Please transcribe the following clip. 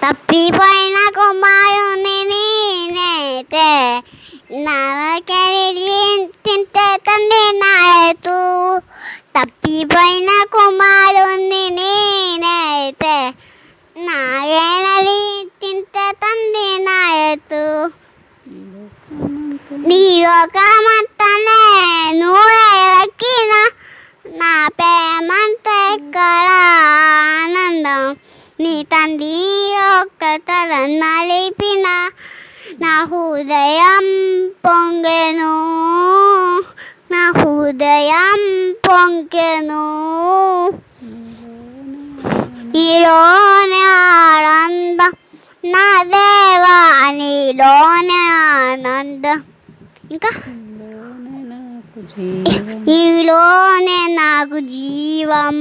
తప్పిపోయిన కుమారుని నేనైతే నాకెళ్ళి తింటే తండ్రి నాయతు. తప్పిపోయిన కుమారుని నేనైతే నాగేనది తింటే తండ్రి నాయతు. నీ లోకమంతా నేను ఎక్కిన నా ప్రేమంతా ఎక్కడ ఆనందం. నీ తండ్రి ఒక్క తల నలిపిన నా హృదయం పొంగెను, నా హృదయం పొంగెను. ఈలోనే ఆనందం నా దేవా, నీలోనే ఆనందం. ఇంకా ఈలోనే నాకు జీవం.